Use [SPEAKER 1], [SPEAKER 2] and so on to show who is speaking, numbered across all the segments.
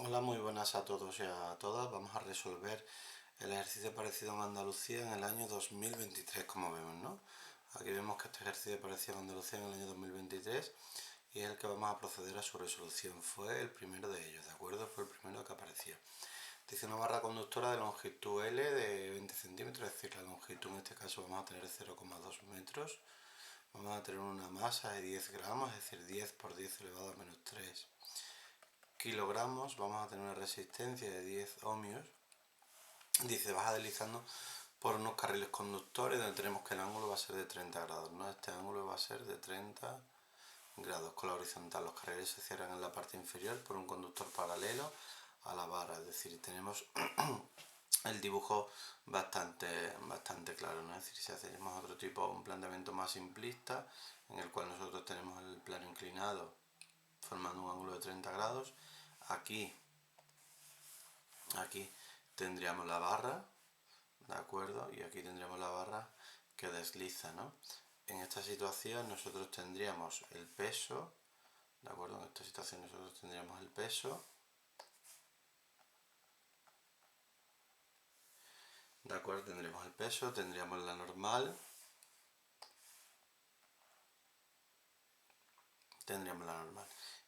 [SPEAKER 1] Hola, muy buenas a todos y a todas. Vamos a resolver el ejercicio parecido en Andalucía en el año 2023, como vemos, ¿no? Aquí vemos que este ejercicio parecía en Andalucía en el año 2023 y es el que vamos a proceder a su resolución. Fue el primero de ellos, ¿de acuerdo? Fue el primero que apareció. Dice una barra conductora de longitud L de 20 centímetros, es decir, la longitud en este caso vamos a tener 0,2 metros. Vamos a tener una masa de 10 gramos, es decir, 10 por 10 elevado a menos 3 kilogramos. Vamos a tener una resistencia de 10 ohmios. Dice, vas deslizando por unos carriles conductores donde tenemos que el ángulo va a ser de 30 grados, ¿no? Este ángulo va a ser de 30 grados con la horizontal. Los carriles se cierran en la parte inferior por un conductor paralelo a la barra, es decir, tenemos el dibujo bastante claro, ¿no? Es decir, si hacemos otro tipo, un planteamiento más simplista, en el cual nosotros tenemos el plano inclinado formando un ángulo de 30 grados, aquí tendríamos la barra, ¿de acuerdo? Y aquí tendríamos la barra que desliza, ¿no? En esta situación nosotros tendríamos el peso, ¿de acuerdo? En esta situación nosotros tendríamos el peso, ¿de acuerdo? Tendríamos el peso, tendríamos la normal,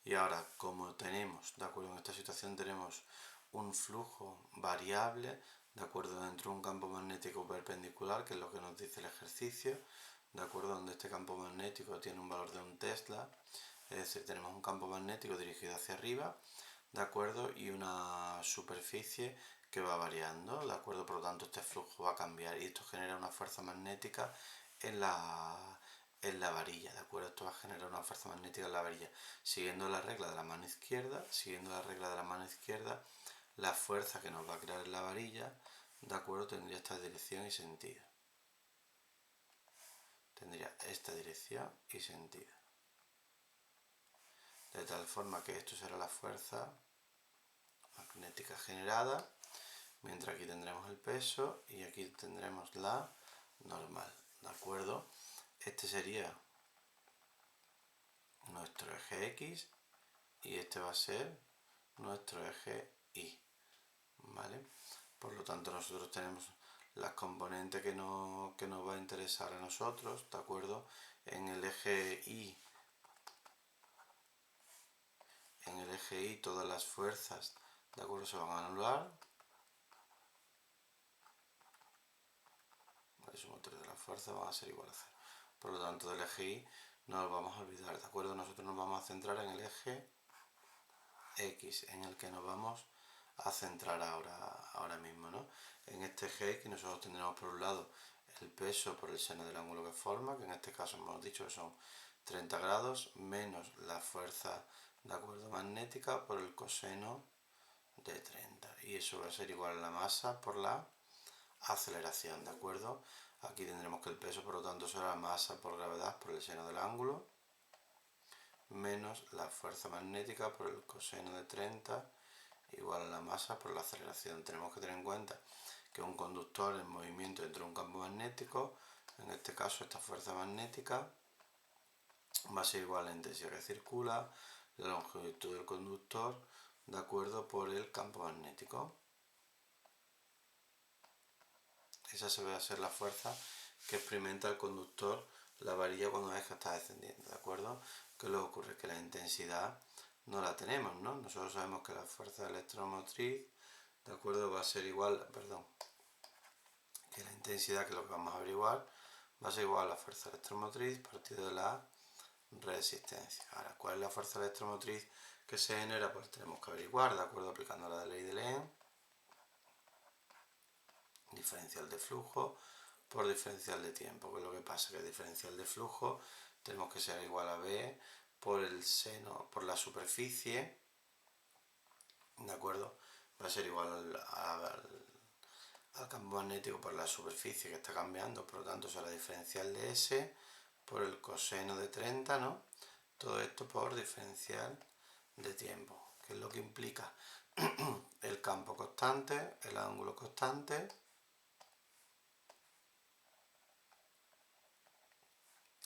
[SPEAKER 1] Y ahora, como tenemos, ¿de acuerdo? En esta situación tenemos un flujo variable, ¿de acuerdo? Dentro de un campo magnético perpendicular, que es lo que nos dice el ejercicio, ¿de acuerdo? Donde este campo magnético tiene un valor de 1 Tesla, es decir, tenemos un campo magnético dirigido hacia arriba, ¿de acuerdo? Y una superficie que va variando, ¿de acuerdo? Por lo tanto, este flujo va a cambiar y esto genera una fuerza magnética en la varilla, ¿de acuerdo? Esto va a generar una fuerza magnética en la varilla. Siguiendo la regla de la mano izquierda, la fuerza que nos va a crear en la varilla, ¿de acuerdo? Tendría esta dirección y sentido. De tal forma que esto será la fuerza magnética generada, mientras aquí tendremos el peso y aquí tendremos la normal, ¿de acuerdo? Este sería nuestro eje X y este va a ser nuestro eje Y, ¿vale? Por lo tanto, nosotros tenemos las componentes que nos va a interesar a nosotros, ¿de acuerdo? En el eje Y todas las fuerzas, ¿de acuerdo? Se van a anular. El sumo 3 de las fuerzas van a ser igual a 0. Por lo tanto, del eje Y no nos vamos a olvidar, ¿de acuerdo? Nosotros nos vamos a centrar en el eje X, en el que nos vamos a centrar ahora mismo, ¿no? En este eje X nosotros tendremos por un lado el peso por el seno del ángulo que forma, que en este caso hemos dicho que son 30 grados, menos la fuerza, ¿de acuerdo?, magnética por el coseno de 30. Y eso va a ser igual a la masa por la aceleración, ¿de acuerdo? Aquí tendremos que el peso, por lo tanto, será masa por gravedad por el seno del ángulo, menos la fuerza magnética por el coseno de 30, igual a la masa por la aceleración. Tenemos que tener en cuenta que un conductor en movimiento dentro de un campo magnético, en este caso esta fuerza magnética, va a ser igual a la intensidad que circula, la longitud del conductor, de acuerdo, por el campo magnético. Esa se va a ser la fuerza que experimenta el conductor la varilla cuando es que está descendiendo, ¿de acuerdo? ¿Qué le ocurre? Que la intensidad no la tenemos, ¿no? Nosotros sabemos que la fuerza electromotriz, ¿de acuerdo?, va a ser igual, que la intensidad, que es lo que vamos a averiguar, va a ser igual a la fuerza electromotriz partido de la resistencia. Ahora, ¿cuál es la fuerza electromotriz que se genera? Pues tenemos que averiguar, ¿de acuerdo?, aplicando la ley de Leen, diferencial de flujo por diferencial de tiempo. ¿Qué es lo que pasa? Que el diferencial de flujo tenemos que ser igual a B por el seno, por la superficie, ¿de acuerdo? Va a ser igual al campo magnético por la superficie que está cambiando, por lo tanto será diferencial de S por el coseno de 30, ¿no? Todo esto por diferencial de tiempo, que es lo que implica el campo constante, el ángulo constante,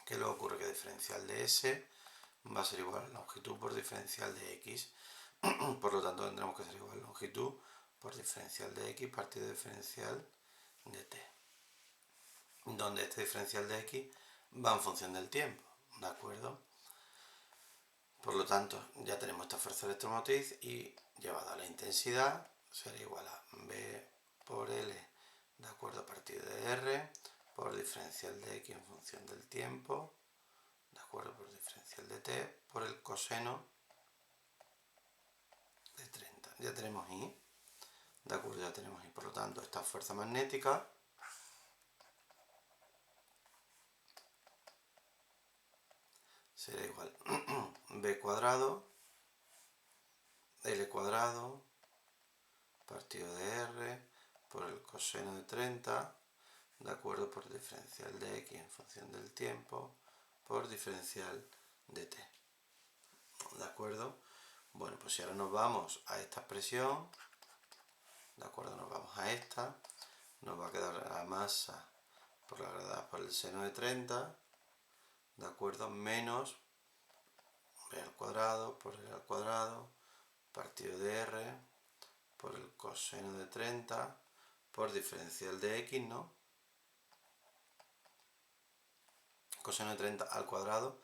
[SPEAKER 1] que luego ocurre que diferencial de S va a ser igual a longitud por diferencial de X, por lo tanto tendremos que ser igual longitud por diferencial de x partido diferencial de t, donde este diferencial de x va en función del tiempo, ¿de acuerdo? Por lo tanto, ya tenemos esta fuerza electromotriz y llevada a la intensidad será igual a B por L, de acuerdo, a partir de R, por diferencial de x en función del tiempo, de acuerdo, por diferencial de t, por el coseno de 30. Ya tenemos I, de acuerdo, ya tenemos I. Por lo tanto, esta fuerza magnética será igual B cuadrado, L cuadrado, partido de R, por el coseno de 30, de acuerdo, por diferencial de x en función del tiempo, por diferencial de t. ¿De acuerdo? Bueno, pues si ahora nos vamos a esta expresión, ¿de acuerdo? Nos vamos a esta, nos va a quedar la masa por la gravedad por el seno de 30, ¿de acuerdo? Menos b al cuadrado por l al cuadrado, partido de r, por el coseno de 30, por diferencial de x, ¿no? Coseno de 30 al cuadrado,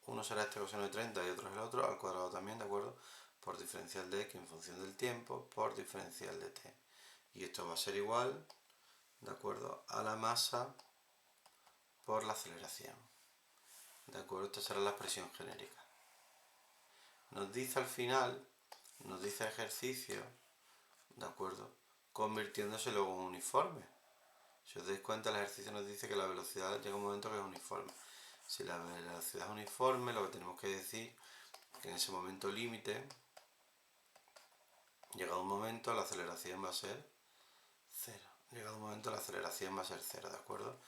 [SPEAKER 1] uno será este coseno de 30 y otro es el otro, al cuadrado también, ¿de acuerdo? Por diferencial de x en función del tiempo, por diferencial de t. Y esto va a ser igual, ¿de acuerdo?, a la masa por la aceleración. ¿De acuerdo? Esta será la expresión genérica. Nos dice al final, nos dice el ejercicio, ¿de acuerdo?, convirtiéndose luego en uniforme. Si os dais cuenta, el ejercicio nos dice que la velocidad llega un momento que es uniforme. Si la velocidad es uniforme, lo que tenemos que decir es que en ese momento límite, llegado un momento, la aceleración va a ser 0. Llegado un momento, la aceleración va a ser 0, ¿de acuerdo?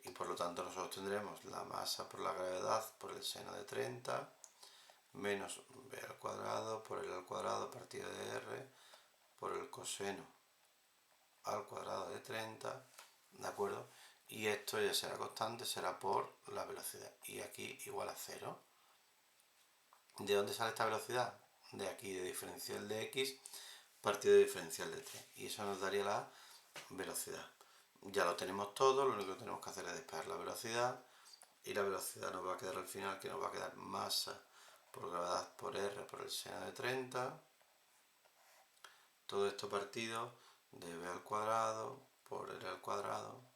[SPEAKER 1] Y por lo tanto nosotros tendremos la masa por la gravedad por el seno de 30 menos b al cuadrado por l al cuadrado partido de r por el coseno al cuadrado de 30, ¿de acuerdo? Y esto ya será constante, será por la velocidad. Y aquí igual a 0. ¿De dónde sale esta velocidad? De aquí, de diferencial de x partido de diferencial de t. Y eso nos daría la velocidad. Ya lo tenemos todo, lo único que tenemos que hacer es despejar la velocidad. Y la velocidad nos va a quedar al final, que nos va a quedar masa por gravedad por r por el seno de 30. Todo esto partido de b al cuadrado por r al cuadrado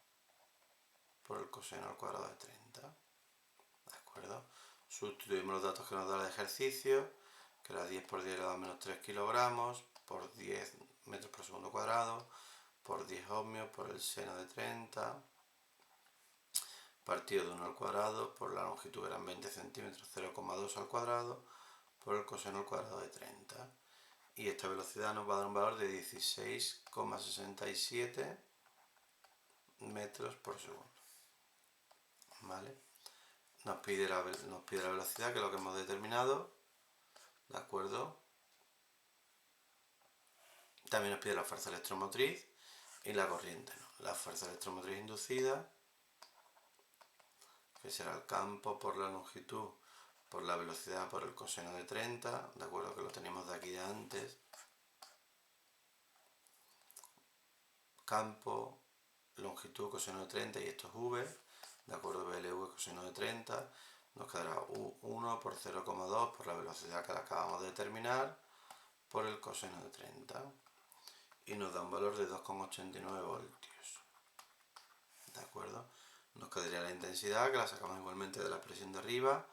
[SPEAKER 1] por el coseno al cuadrado de 30. ¿De acuerdo? Sustituimos los datos que nos da el ejercicio, que era 10 por 10 elevado a menos 3 kilogramos, por 10 metros por segundo cuadrado, por 10 ohmios, por el seno de 30, partido de 1 al cuadrado, por la longitud que eran 20 centímetros, 0,2 al cuadrado, por el coseno al cuadrado de 30. Y esta velocidad nos va a dar un valor de 16,67 metros por segundo. ¿Vale? Nos pide la velocidad, que es lo que hemos determinado, ¿de acuerdo? También nos pide la fuerza electromotriz y la corriente, ¿no? La fuerza electromotriz inducida, que será el campo por la longitud por la velocidad por el coseno de 30, ¿de acuerdo? Que lo tenemos de aquí de antes. Campo, longitud, coseno de 30, y esto es v, ¿de acuerdo? BLV, coseno de 30, nos quedará 1 por 0,2 por la velocidad que acabamos de determinar, por el coseno de 30, y nos da un valor de 2,89 voltios, ¿de acuerdo? Nos quedaría la intensidad, que la sacamos igualmente de la expresión de arriba,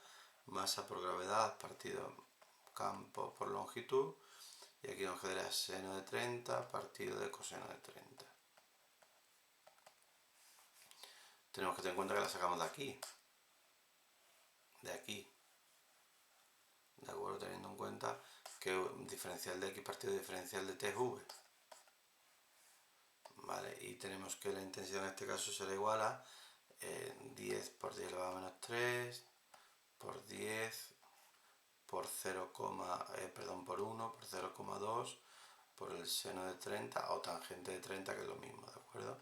[SPEAKER 1] masa por gravedad partido campo por longitud, y aquí nos quedaría seno de 30 partido de coseno de 30. Tenemos que tener en cuenta que la sacamos de aquí, ¿de acuerdo? Teniendo en cuenta que diferencial de x partido diferencial de t es v, ¿vale? Y tenemos que la intensidad en este caso será igual a 10 por 10 elevado a menos 3 por 10 por 0, por 1 por 0,2 por el seno de 30 o tangente de 30, que es lo mismo, ¿de acuerdo?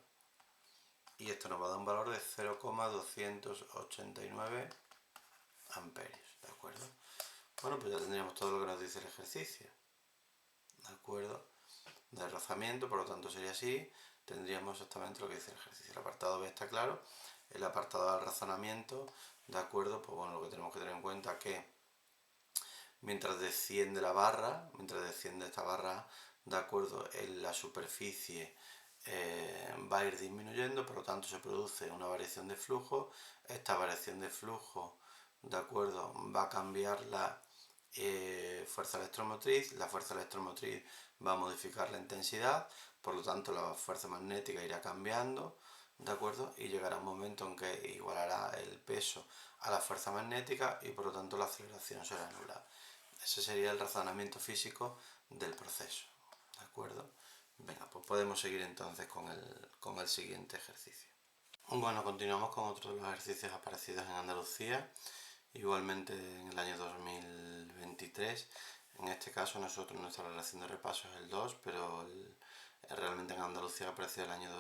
[SPEAKER 1] Y esto nos va a dar un valor de 0,289 amperios, ¿de acuerdo? Bueno, pues ya tendríamos todo lo que nos dice el ejercicio, ¿de acuerdo? rozamiento, por lo tanto sería así. Tendríamos exactamente lo que dice el ejercicio. El apartado B está claro. El apartado del razonamiento, ¿de acuerdo? Pues bueno, lo que tenemos que tener en cuenta es que mientras desciende la barra, mientras desciende esta barra, ¿de acuerdo? En la superficie va a ir disminuyendo, por lo tanto se produce una variación de flujo. Esta variación de flujo, ¿de acuerdo? Va a cambiar la fuerza electromotriz. La fuerza electromotriz va a modificar la intensidad, por lo tanto la fuerza magnética irá cambiando, ¿de acuerdo? Y llegará un momento en que igualará el peso a la fuerza magnética y por lo tanto la aceleración será nula. Ese sería el razonamiento físico del proceso, ¿de acuerdo? Venga, pues podemos seguir entonces con el siguiente ejercicio. Bueno, continuamos con otro de los ejercicios aparecidos en Andalucía, igualmente en el año 2023. En este caso nosotros nuestra relación de repaso es el 2, pero realmente en Andalucía apareció el año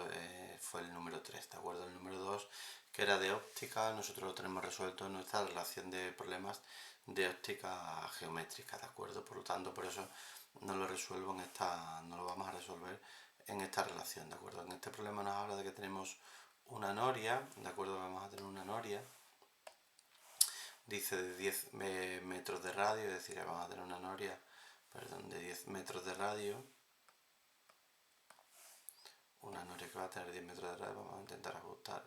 [SPEAKER 1] fue el número 3, ¿de acuerdo? El número 2, que era de óptica, nosotros lo tenemos resuelto en nuestra relación de problemas de óptica geométrica, ¿de acuerdo? Por lo tanto, por eso no lo resuelvo no lo vamos a resolver en esta relación, ¿de acuerdo? En este problema nos habla de que tenemos una noria, ¿de acuerdo? Vamos a tener una noria, dice de 10 metros de radio, es decir, vamos a tener una noria, perdón, de 10 metros de radio, una noria que va a tener 10 metros de radio, vamos a intentar ajustar,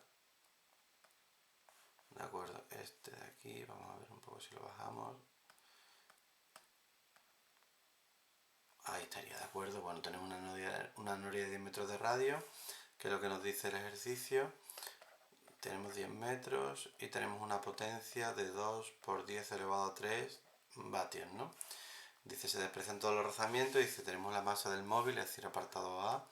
[SPEAKER 1] ¿de acuerdo? Este de aquí, vamos a ver un poco si lo bajamos. Ahí estaría, ¿de acuerdo? Bueno, tenemos una noria de 10 metros de radio, que es lo que nos dice el ejercicio. Tenemos 10 metros y tenemos una potencia de 2 por 10 elevado a 3 vatios, ¿no? Dice, se desprecian todos los rozamientos. Dice, tenemos la masa del móvil, es decir, apartado A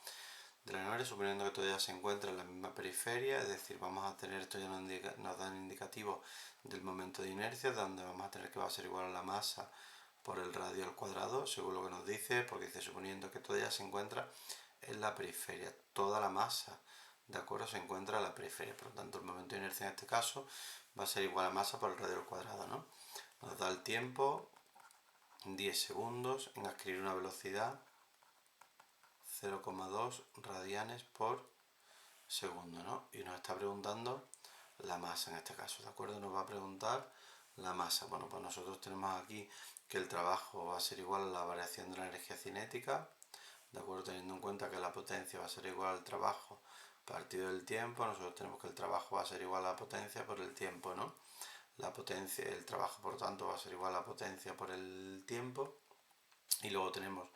[SPEAKER 1] de la noria, suponiendo que todavía se encuentra en la misma periferia, es decir, vamos a tener, esto ya nos da un indicativo del momento de inercia, donde vamos a tener que va a ser igual a la masa por el radio al cuadrado, según lo que nos dice, porque dice, suponiendo que todavía se encuentra en la periferia, toda la masa, ¿de acuerdo? Se encuentra en la periferia, por lo tanto el momento de inercia en este caso va a ser igual a masa por el radio al cuadrado, ¿no? Nos da el tiempo, 10 segundos, en adquirir una velocidad 0,2 radianes por segundo, ¿no? Y nos está preguntando la masa en este caso, ¿de acuerdo? Nos va a preguntar la masa. Bueno, pues nosotros tenemos aquí que el trabajo va a ser igual a la variación de la energía cinética, ¿de acuerdo? Teniendo en cuenta que la potencia va a ser igual al trabajo partido del tiempo, nosotros tenemos que el trabajo va a ser igual a la potencia por el tiempo, ¿no? La potencia, el trabajo por tanto va a ser igual a la potencia por el tiempo. Y luego tenemos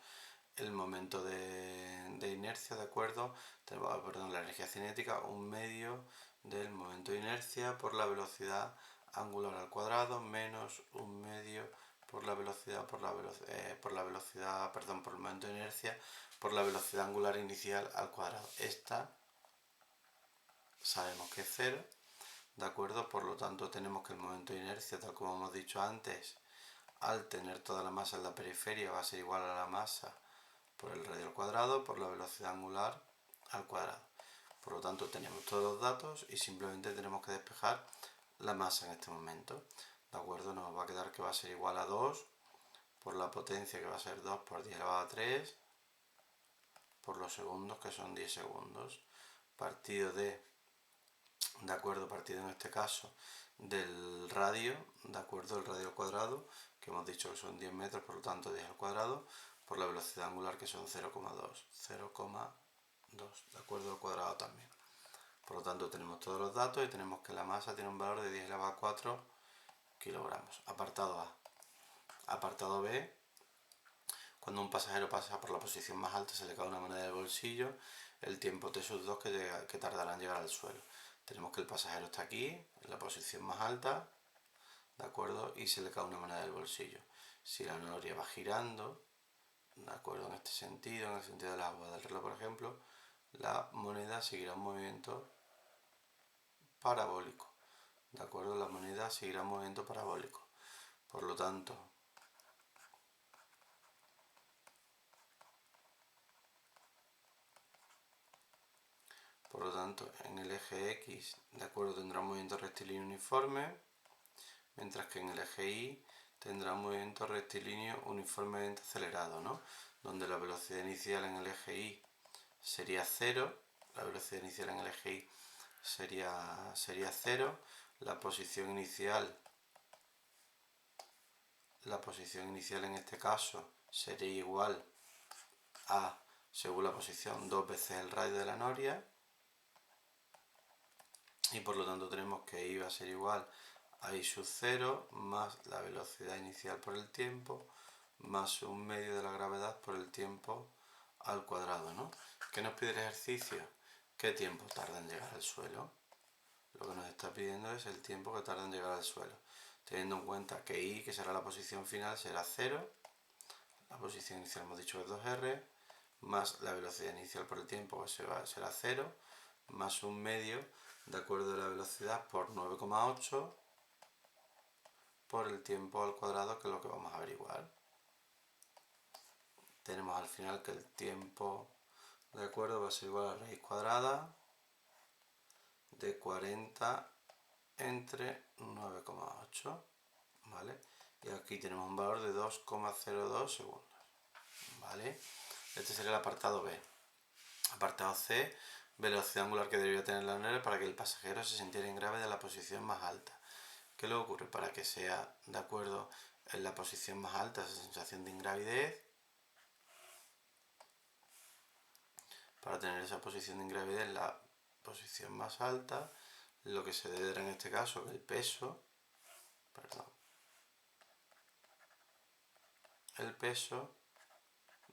[SPEAKER 1] el momento de inercia, ¿de acuerdo? Tenemos, perdón, la energía cinética, un medio del momento de inercia por la velocidad angular al cuadrado menos un medio por la velocidad por el momento de inercia por la velocidad angular inicial al cuadrado. Esta sabemos que es 0, ¿de acuerdo? Por lo tanto tenemos que el momento de inercia, tal como hemos dicho antes, al tener toda la masa en la periferia va a ser igual a la masa por el radio al cuadrado por la velocidad angular al cuadrado. Por lo tanto tenemos todos los datos y simplemente tenemos que despejar la masa en este momento, ¿de acuerdo? Nos va a quedar que va a ser igual a 2 por la potencia, que va a ser 2 por 10 elevado a 3 por los segundos, que son 10 segundos, partido de acuerdo, partido en este caso del radio, ¿de acuerdo? El radio al cuadrado, que hemos dicho que son 10 metros, por lo tanto 10 al cuadrado, por la velocidad angular, que son 0,2, ¿de acuerdo? Al cuadrado también. Por lo tanto tenemos todos los datos y tenemos que la masa tiene un valor de 10 elevado a 4 kilogramos. Apartado A. Apartado B. Cuando un pasajero pasa por la posición más alta se le cae una moneda del bolsillo, el tiempo t sub 2 que tardará en llegar al suelo. Tenemos que el pasajero está aquí, en la posición más alta, ¿de acuerdo? Y se le cae una moneda del bolsillo. Si la noria va girando, ¿de acuerdo? En este sentido, en el sentido de la agua del reloj, por ejemplo, la moneda seguirá un movimiento parabólico, ¿de acuerdo? La moneda seguirá un movimiento parabólico. Por lo tanto, en el eje X, ¿de acuerdo? Tendrá un movimiento rectilíneo uniforme, mientras que en el eje Y tendrá un movimiento rectilíneo uniformemente acelerado, ¿no? donde la velocidad inicial en el eje Y sería 0, la velocidad inicial en el eje Y sería 0, la posición inicial en este caso sería igual a, según la posición, 2 veces el radio de la noria, y por lo tanto tenemos que I va a ser igual a I sub 0 más la velocidad inicial por el tiempo más un medio de la gravedad por el tiempo al cuadrado, ¿no? ¿Qué nos pide el ejercicio? ¿Qué tiempo tarda en llegar al suelo? Lo que nos está pidiendo es el tiempo que tarda en llegar al suelo, teniendo en cuenta que I, que será la posición final, será 0, la posición inicial hemos dicho que es 2r, más la velocidad inicial por el tiempo, que será 0, más un medio, de acuerdo a la velocidad, por 9,8 por el tiempo al cuadrado, que es lo que vamos a averiguar. Tenemos al final que el tiempo, de acuerdo, va a ser igual a raíz cuadrada de 40 entre 9,8, ¿vale? Y aquí tenemos un valor de 2,02 segundos, ¿vale? Este sería el apartado B. Apartado C, velocidad angular que debería tener la noria para que el pasajero se sintiera en gravedad en la posición más alta. ¿Qué le ocurre? Para que sea de acuerdo en la posición más alta, esa sensación de ingravidez, para tener esa posición de ingravidez en la posición más alta, lo que se debe dar en este caso, que el peso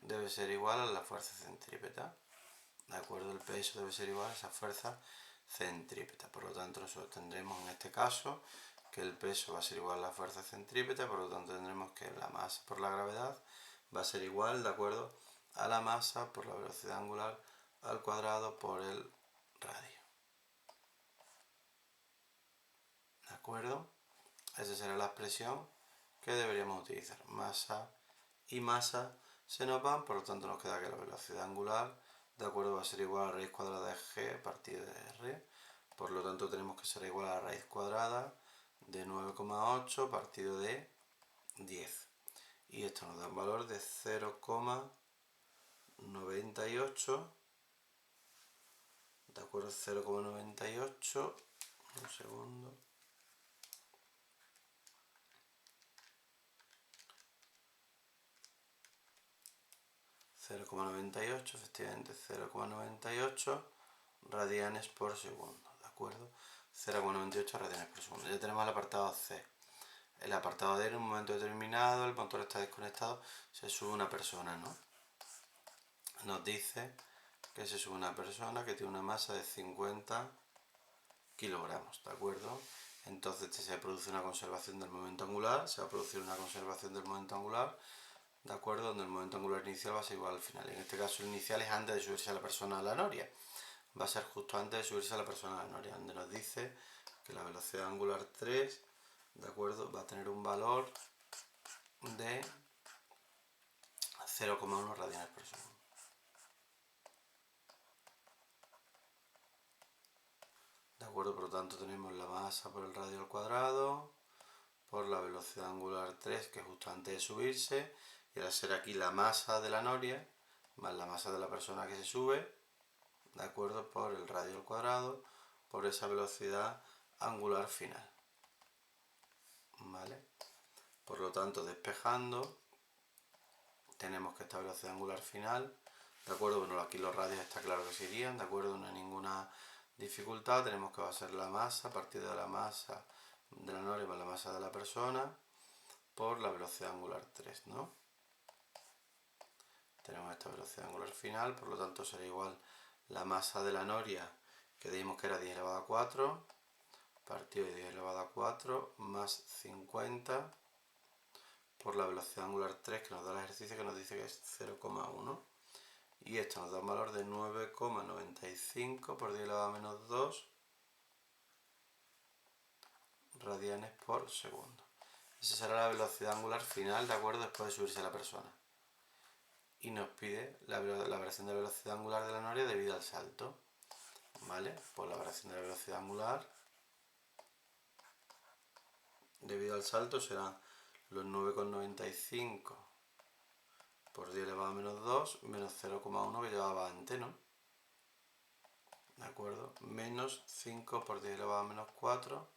[SPEAKER 1] debe ser igual a la fuerza centrípeta. ¿De acuerdo? El peso debe ser igual a esa fuerza centrípeta. Por lo tanto, nosotros tendremos en este caso que el peso va a ser igual a la fuerza centrípeta, por lo tanto tendremos que la masa por la gravedad va a ser igual, ¿de acuerdo?, a la masa por la velocidad angular al cuadrado por el radio. ¿De acuerdo? Esa será la expresión que deberíamos utilizar. Masa y masa se nos van, por lo tanto nos queda que la velocidad angular, de acuerdo, va a ser igual a la raíz cuadrada de g partido de r. Por lo tanto tenemos que ser igual a la raíz cuadrada de 9,8 partido de 10. Y esto nos da un valor de 0,98. ¿De acuerdo? 0,98. Un segundo. 0,98, efectivamente 0,98 radianes por segundo, ¿de acuerdo? 0,98 radianes por segundo. Ya tenemos el apartado C. El apartado D, en un momento determinado, el motor está desconectado, se sube una persona, ¿no? Nos dice que se sube una persona que tiene una masa de 50 kilogramos, ¿de acuerdo? Entonces se produce una conservación del momento angular, se va a producir una conservación del momento angular, ¿de acuerdo? Donde el momento angular inicial va a ser igual al final. En este caso el inicial es antes de subirse a la persona a la noria. Va a ser justo antes de subirse a la persona a la noria, donde nos dice que la velocidad angular 3, ¿de acuerdo?, va a tener un valor de 0,1 radianes por segundo. ¿De acuerdo? Por lo tanto tenemos la masa por el radio al cuadrado, por la velocidad angular 3, que es justo antes de subirse, y al ser aquí la masa de la noria, más la masa de la persona que se sube, ¿de acuerdo?, por el radio al cuadrado, por esa velocidad angular final. ¿Vale? Por lo tanto, despejando, tenemos que esta velocidad angular final, ¿de acuerdo? Bueno, aquí los radios está claro que se irían, ¿de acuerdo? No hay ninguna dificultad. Tenemos que va a ser la masa, a partir de la masa de la noria más la masa de la persona, por la velocidad angular 3, ¿no? Tenemos esta velocidad angular final, por lo tanto será igual la masa de la noria, que dijimos que era 10 elevado a 4, partido de 10 elevado a 4, más 50, por la velocidad angular 3, que nos da el ejercicio, que nos dice que es 0,1. Y esto nos da un valor de 9,95 por 10 elevado a menos 2 radianes por segundo. Esa será la velocidad angular final, ¿de acuerdo?, después de subirse la persona. Y nos pide la variación de la velocidad angular de la noria debido al salto. ¿Vale? Pues la variación de la velocidad angular debido al salto serán los 9,95 por 10 elevado a menos 2 menos 0,1 que llevaba antes, ¿no? ¿De acuerdo? Menos 5 por 10 elevado a menos 4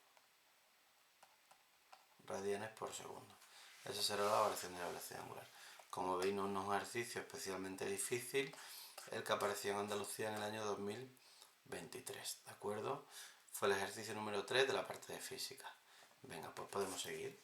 [SPEAKER 1] radianes por segundo. Esa será la variación de la velocidad angular. Como veis, no es un ejercicio especialmente difícil el que apareció en Andalucía en el año 2023, ¿de acuerdo? Fue el ejercicio número 3 de la parte de física. Venga, pues podemos seguir.